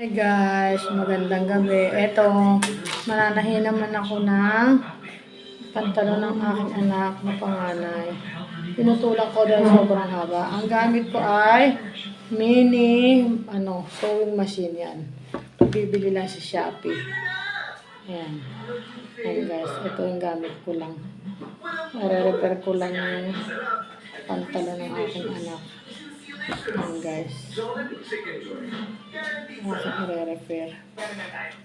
Hey guys, magandang gabi. Eto, mananahi naman ako ng pantalon ng aking anak na panganay. Pinutulak ko dahil sobrang haba. Ang gamit ko ay mini sewing machine yan. Bibili lang sa Shopee. Ayan. Ayan guys, ito yung gamit ko lang. Nare-repair ko lang yung pantalon ng aking anak. Ayan guys. Aking nire-repair. Ayan guys.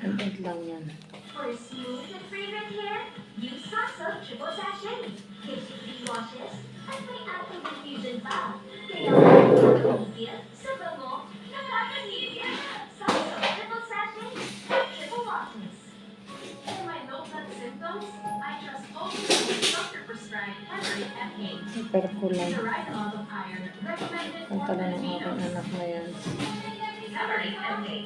Ang lang yan. For smooth and fragrant hair, use Sasso Triple Sachet. Gives you 3 washes at may anti-diffusion pa. Kaya makakahigil sa bango, nakakahigil. Sasso Triple Sachet, triple washes. For my low-blood symptoms, I trust only doctor-prescribed Henry FA. Repair ko lang. The right amount of iron recommended for Pantalon ng aking anak na yan. Henry FA.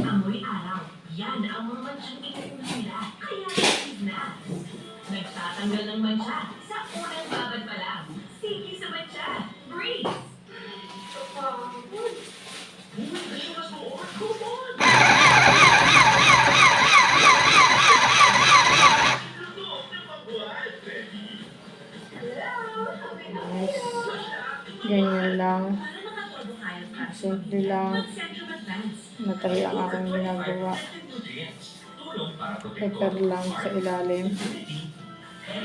Amoy araw. Yan ang mga mansyang inuulit. Kaya natin na. Nagtatanggal ng mansya sa unang babad pa lang. Sige sa mansya. Breeze. Nice. Ganyan lang. Simple lang. Natahi ang aking ginagawa. Repair lang sa ilalim.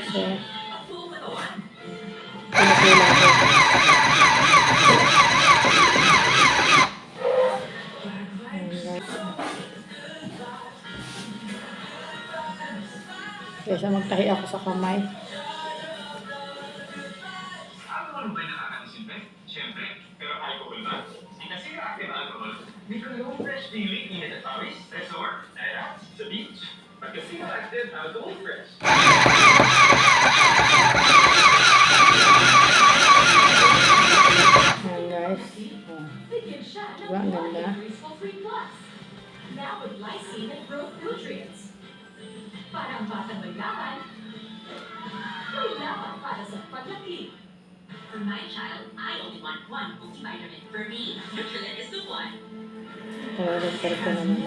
So, pinatulang ko. Kaysa magtahi ako sa kamay. Ano ba'y nakakaisipin? Siyempre, pero alcohol ba? Sinasira active alcohol. May kalawang fresh feeling, init at pawis, resort, relax, sa beach. Pagkasira active alcohol fresh. Ayan guys. Oh. Diba? Ang ganda. Now with lysine and growth nutrients. Para ang batang may laban, may laban para sa paglaki. For my child, I only want one multivitamin. For me, Nutrilite is the one. Repair ko naman.